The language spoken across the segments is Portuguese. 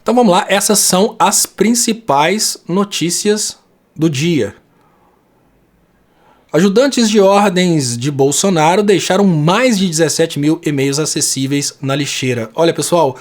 Então vamos lá, essas são as principais notícias do dia. Ajudantes de ordens de Bolsonaro deixaram mais de 17 mil e-mails acessíveis na lixeira. Olha, pessoal,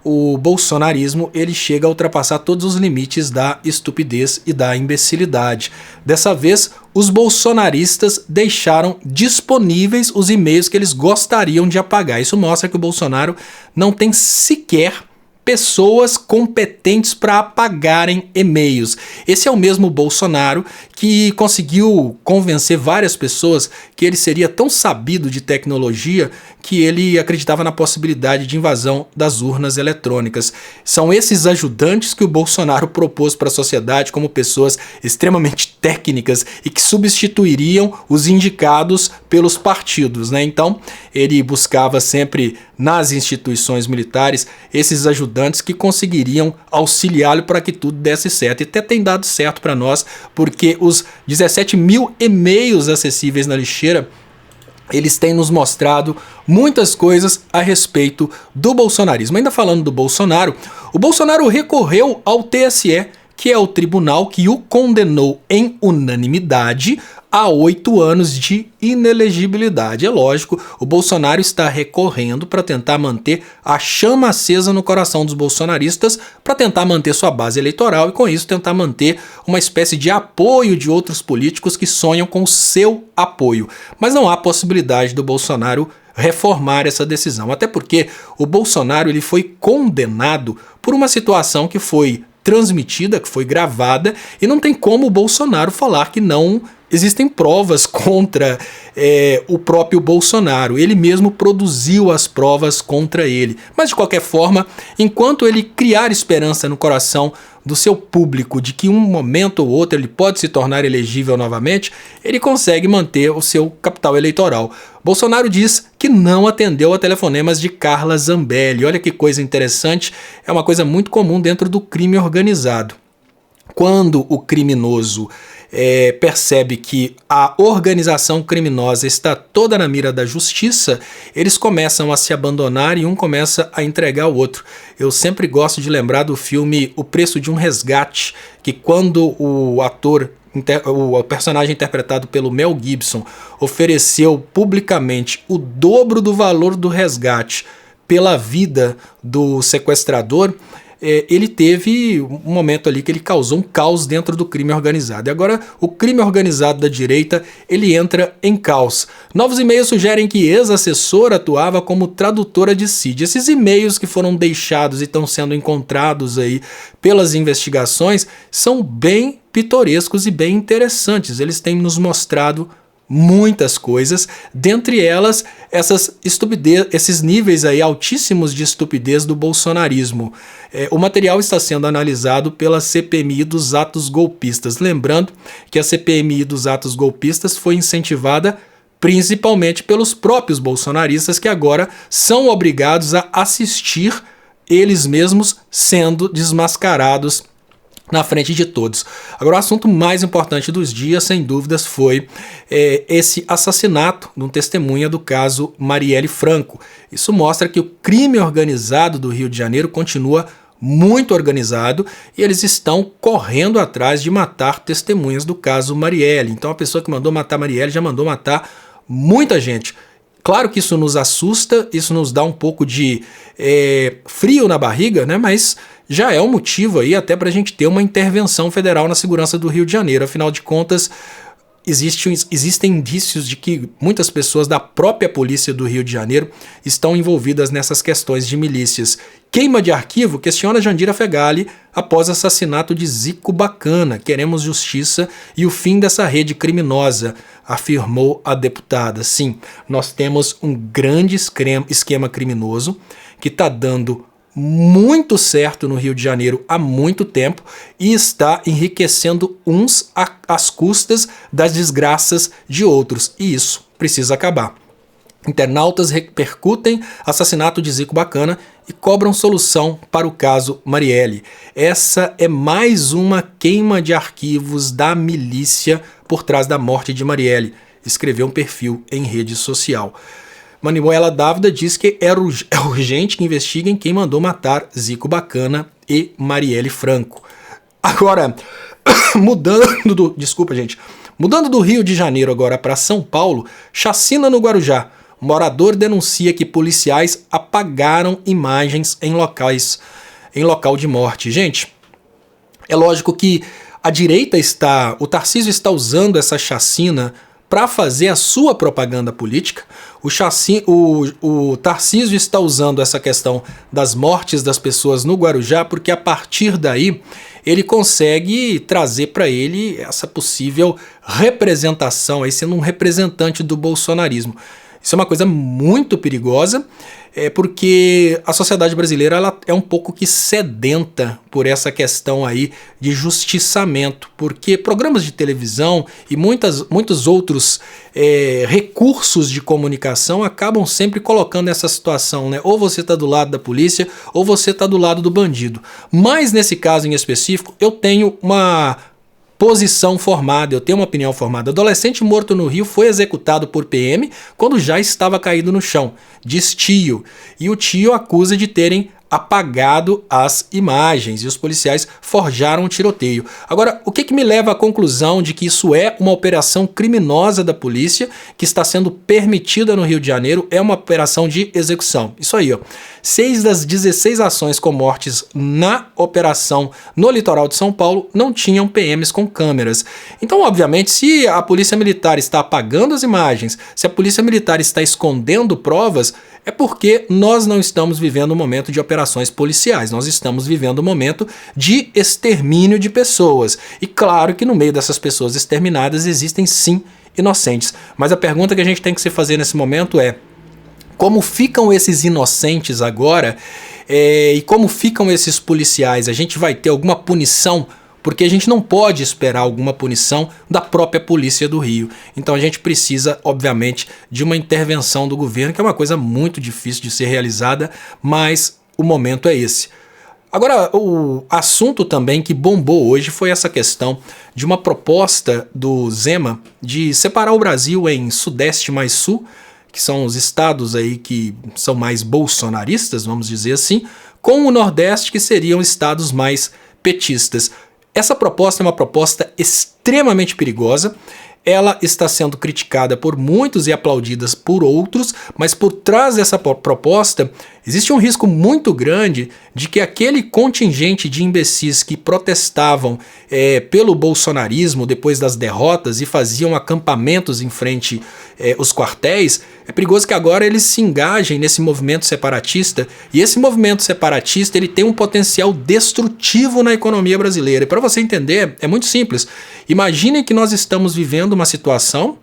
o bolsonarismo ele chega a ultrapassar todos os limites da estupidez e da imbecilidade. Dessa vez, os bolsonaristas deixaram disponíveis os e-mails que eles gostariam de apagar. Isso mostra que o Bolsonaro não tem sequer pessoas competentes para apagarem e-mails. Esse é o mesmo Bolsonaro que conseguiu convencer várias pessoas que ele seria tão sabido de tecnologia que ele acreditava na possibilidade de invasão das urnas eletrônicas. São esses ajudantes que o Bolsonaro propôs para a sociedade como pessoas extremamente técnicas e que substituiriam os indicados pelos partidos, né? Então, ele buscava sempre nas instituições militares esses ajudantes que conseguiriam auxiliá-lo para que tudo desse certo. E até tem dado certo para nós, porque os 17 mil e-mails acessíveis na lixeira, eles têm nos mostrado muitas coisas a respeito do bolsonarismo. Ainda falando do Bolsonaro, o Bolsonaro recorreu ao TSE, que é o tribunal que o condenou em unanimidade a 8 anos de inelegibilidade. É lógico, o Bolsonaro está recorrendo para tentar manter a chama acesa no coração dos bolsonaristas, para tentar manter sua base eleitoral e com isso tentar manter uma espécie de apoio de outros políticos que sonham com o seu apoio. Mas não há possibilidade do Bolsonaro reformar essa decisão, até porque o Bolsonaro ele foi condenado por uma situação que foi transmitida, que foi gravada, e não tem como o Bolsonaro falar que não existem provas contra o próprio Bolsonaro. Ele mesmo produziu as provas contra ele. Mas de qualquer forma, enquanto ele criar esperança no coração do seu público de que um momento ou outro ele pode se tornar elegível novamente, ele consegue manter o seu capital eleitoral. Bolsonaro diz que não atendeu a telefonemas de Carla Zambelli. Olha que coisa interessante, é uma coisa muito comum dentro do crime organizado. Quando o criminoso percebe que a organização criminosa está toda na mira da justiça, eles começam a se abandonar e um começa a entregar o outro. Eu sempre gosto de lembrar do filme O Preço de um Resgate, que quando o personagem interpretado pelo Mel Gibson ofereceu publicamente o dobro do valor do resgate pela vida do sequestrador, ele teve um momento ali que ele causou um caos dentro do crime organizado. E agora o crime organizado da direita, ele entra em caos. Novos e-mails sugerem que ex-assessor atuava como tradutora de Cid. Esses e-mails que foram deixados e estão sendo encontrados aí pelas investigações são bem pitorescos e bem interessantes. Eles têm nos mostrado muitas coisas, dentre elas esses níveis aí altíssimos de estupidez do bolsonarismo. O material está sendo analisado pela CPMI dos atos golpistas. Lembrando que a CPMI dos atos golpistas foi incentivada principalmente pelos próprios bolsonaristas, que agora são obrigados a assistir eles mesmos sendo desmascarados na frente de todos. Agora, o assunto mais importante dos dias, sem dúvidas, foi esse assassinato de um testemunha do caso Marielle Franco. Isso mostra que o crime organizado do Rio de Janeiro continua muito organizado e eles estão correndo atrás de matar testemunhas do caso Marielle. Então, a pessoa que mandou matar Marielle já mandou matar muita gente. Claro que isso nos assusta, isso nos dá um pouco de frio na barriga, né? Mas já é um motivo aí até para a gente ter uma intervenção federal na segurança do Rio de Janeiro. Afinal de contas, existem indícios de que muitas pessoas da própria polícia do Rio de Janeiro estão envolvidas nessas questões de milícias. Queima de arquivo questiona Jandira Fegali após assassinato de Zico Bacana. Queremos justiça e o fim dessa rede criminosa, afirmou a deputada. Sim, nós temos um grande esquema criminoso que está dando muito certo no Rio de Janeiro há muito tempo e está enriquecendo uns às custas das desgraças de outros. E isso precisa acabar. Internautas repercutem assassinato de Zico Bacana e cobram solução para o caso Marielle. Essa é mais uma queima de arquivos da milícia por trás da morte de Marielle, escreveu um perfil em rede social. Manuela Dávila diz que é urgente que investiguem quem mandou matar Zico Bacana e Marielle Franco. Agora, mudando do Rio de Janeiro agora para São Paulo, chacina no Guarujá. Morador denuncia que policiais apagaram imagens em local de morte. Gente, é lógico que o Tarcísio está usando essa chacina para fazer a sua propaganda política. O Tarcísio está usando essa questão das mortes das pessoas no Guarujá porque a partir daí ele consegue trazer para ele essa possível representação, aí sendo um representante do bolsonarismo. Isso é uma coisa muito perigosa, porque a sociedade brasileira ela é um pouco que sedenta por essa questão aí de justiçamento, porque programas de televisão e muitos outros recursos de comunicação acabam sempre colocando essa situação, né? Ou você está do lado da polícia ou você está do lado do bandido. Mas nesse caso em específico, eu tenho uma posição formada, eu tenho uma opinião formada. Adolescente morto no Rio foi executado por PM quando já estava caído no chão, diz tio. E o tio acusa de terem apagado as imagens e os policiais forjaram um tiroteio. Agora, o que me leva à conclusão de que isso é uma operação criminosa da polícia que está sendo permitida no Rio de Janeiro, é uma operação de execução. Isso aí, ó. 6 das 16 ações com mortes na operação no litoral de São Paulo não tinham PMs com câmeras. Então, obviamente, se a polícia militar está apagando as imagens, se a polícia militar está escondendo provas, é porque nós não estamos vivendo um momento de operações policiais, nós estamos vivendo um momento de extermínio de pessoas. E claro que no meio dessas pessoas exterminadas existem sim inocentes. Mas a pergunta que a gente tem que se fazer nesse momento é: como ficam esses inocentes agora? E como ficam esses policiais? A gente vai ter alguma punição? Porque a gente não pode esperar alguma punição da própria polícia do Rio. Então a gente precisa, obviamente, de uma intervenção do governo, que é uma coisa muito difícil de ser realizada, mas o momento é esse. Agora, o assunto também que bombou hoje foi essa questão de uma proposta do Zema de separar o Brasil em Sudeste mais Sul, que são os estados aí que são mais bolsonaristas, vamos dizer assim, com o Nordeste, que seriam estados mais petistas. Essa proposta é uma proposta extremamente perigosa. Ela está sendo criticada por muitos e aplaudida por outros, mas por trás dessa proposta existe um risco muito grande de que aquele contingente de imbecis que protestavam pelo bolsonarismo depois das derrotas e faziam acampamentos em frente aos quartéis, é perigoso que agora eles se engajem nesse movimento separatista, e esse movimento separatista ele tem um potencial destrutivo na economia brasileira. E para você entender, é muito simples. Imaginem que nós estamos vivendo uma situação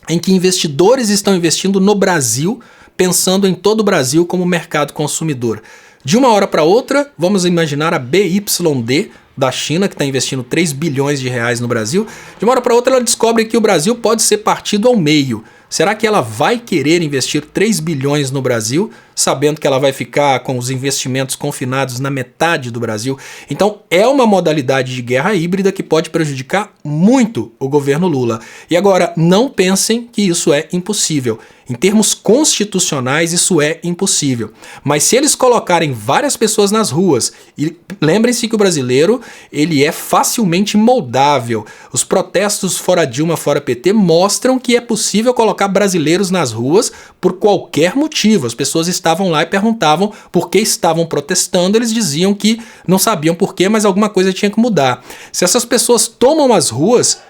em que investidores estão investindo no Brasil, pensando em todo o Brasil como mercado consumidor. De uma hora para outra, vamos imaginar a BYD da China, que está investindo 3 bilhões de reais no Brasil. De uma hora para outra, ela descobre que o Brasil pode ser partido ao meio. Será que ela vai querer investir 3 bilhões no Brasil, sabendo que ela vai ficar com os investimentos confinados na metade do Brasil? Então é uma modalidade de guerra híbrida que pode prejudicar muito o governo Lula. E agora, não pensem que isso é impossível. Em termos constitucionais, isso é impossível. Mas se eles colocarem várias pessoas nas ruas, e lembrem-se que o brasileiro ele é facilmente moldável. Os protestos fora Dilma, fora PT mostram que é possível colocar brasileiros nas ruas por qualquer motivo. As pessoas estavam lá e perguntavam por que estavam protestando, eles diziam que não sabiam por quê, mas alguma coisa tinha que mudar. Se essas pessoas tomam as ruas,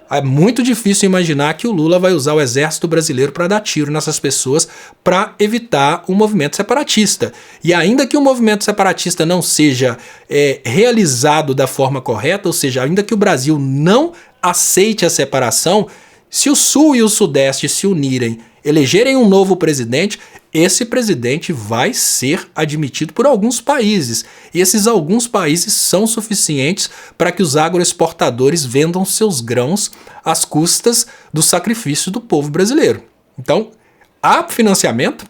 é muito difícil imaginar que o Lula vai usar o exército brasileiro para dar tiro nessas pessoas para evitar um movimento separatista. E ainda que o movimento separatista não seja realizado da forma correta, ou seja, ainda que o Brasil não aceite a separação, se o Sul e o Sudeste se unirem, elegerem um novo presidente, esse presidente vai ser admitido por alguns países. E esses alguns países são suficientes para que os agroexportadores vendam seus grãos às custas do sacrifício do povo brasileiro. Então, há financiamento,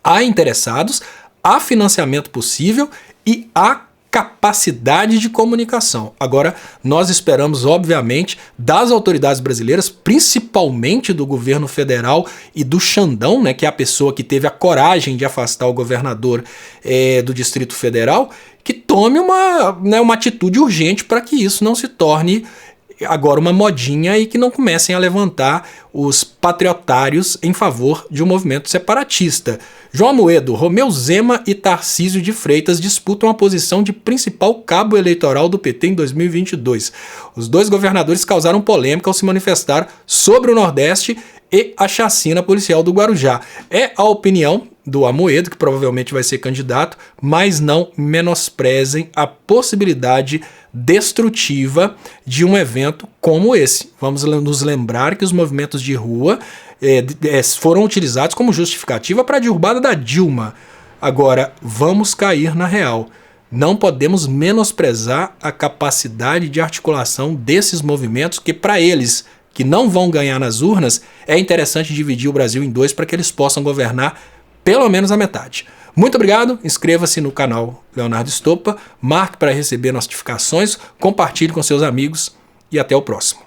há interessados, há financiamento possível e há capacidade de comunicação. Agora, nós esperamos, obviamente, das autoridades brasileiras, principalmente do governo federal e do Xandão, né, que é a pessoa que teve a coragem de afastar o governador do Distrito Federal, que tome uma atitude urgente para que isso não se torne agora uma modinha e que não comecem a levantar os patriotários em favor de um movimento separatista. João Amoedo, Romeu Zema e Tarcísio de Freitas disputam a posição de principal cabo eleitoral do PT em 2022. Os dois governadores causaram polêmica ao se manifestar sobre o Nordeste e a chacina policial do Guarujá. É a opinião do Amoedo, que provavelmente vai ser candidato, mas não menosprezem a possibilidade destrutiva de um evento como esse. Vamos nos lembrar que os movimentos de rua foram utilizados como justificativa para a derrubada da Dilma. Agora, vamos cair na real. Não podemos menosprezar a capacidade de articulação desses movimentos, que para eles, que não vão ganhar nas urnas, é interessante dividir o Brasil em dois para que eles possam governar pelo menos a metade. Muito obrigado, inscreva-se no canal Leonardo Estopa, marque para receber notificações, compartilhe com seus amigos e até o próximo.